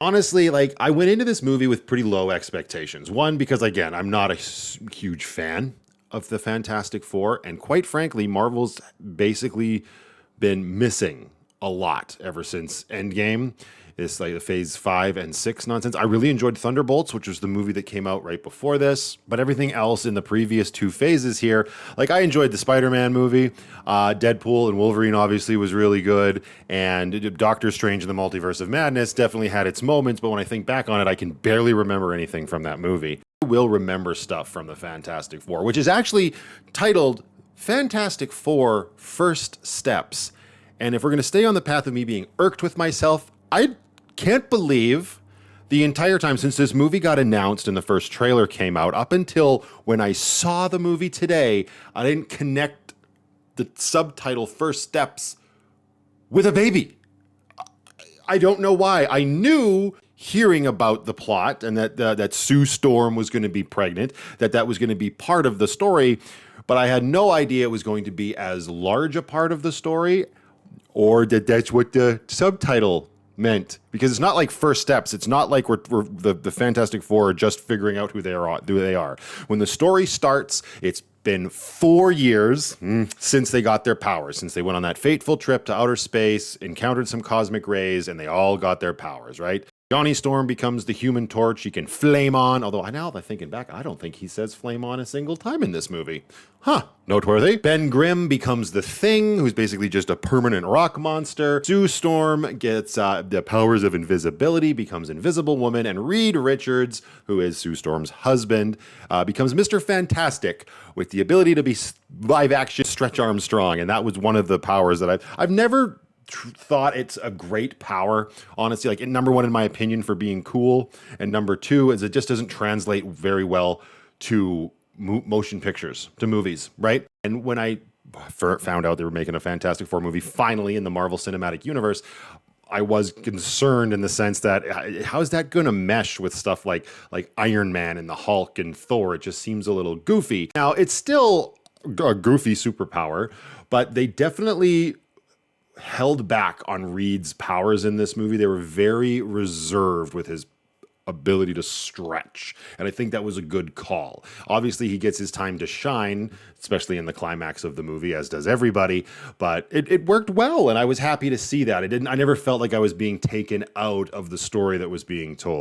Honestly, like I went into this movie with pretty low expectations. One, because again, I'm not a huge fan of the Fantastic Four, and quite frankly, Marvel's basically been missing a lot ever since Endgame. It's like the phase 5 and 6 nonsense. I really enjoyed Thunderbolts, which was the movie that came out right before this. But everything else in the previous two phases here, like I enjoyed the Spider-Man movie. Deadpool and Wolverine obviously was really good. And Doctor Strange and the Multiverse of Madness definitely had its moments. But when I think back on it, I can barely remember anything from that movie. I will remember stuff from the Fantastic Four, which is actually titled Fantastic Four First Steps. And if we're going to stay on the path of me being irked with myself, I can't believe the entire time since this movie got announced and the first trailer came out, up until when I saw the movie today, I didn't connect the subtitle First Steps with a baby. I don't know why. I knew hearing about the plot and that Sue Storm was going to be pregnant, that was going to be part of the story, but I had no idea it was going to be as large a part of the story, or that's what the subtitle meant, because it's not like First Steps. It's not like we're the Fantastic Four are just figuring out who they are. When the story starts, it's been 4 years since they got their powers, since they went on that fateful trip to outer space, encountered some cosmic rays, and they all got their powers, right? Johnny Storm becomes the Human Torch. He can flame on, although now that I'm thinking back, I don't think he says flame on a single time in this movie. Huh, noteworthy. Ben Grimm becomes the Thing, who's basically just a permanent rock monster. Sue Storm gets the powers of invisibility, becomes Invisible Woman, and Reed Richards, who is Sue Storm's husband, becomes Mr. Fantastic with the ability to be live action Stretch Armstrong, and that was one of the powers that I've never thought it's a great power, honestly. Like, number one in my opinion for being cool, and number two is it just doesn't translate very well to motion pictures, to movies, right? And when I found out they were making a Fantastic Four movie finally in the Marvel Cinematic Universe, I was concerned in the sense that how is that going to mesh with stuff like Iron Man and the Hulk and Thor? It just seems a little goofy. Now, it's still a goofy superpower, but they definitely held back on Reed's powers in this movie. They were very reserved with his ability to stretch, and I think that was a good call. Obviously, he gets his time to shine, especially in the climax of the movie, as does everybody, but it worked well, and I was happy to see that. I never felt like I was being taken out of the story that was being told.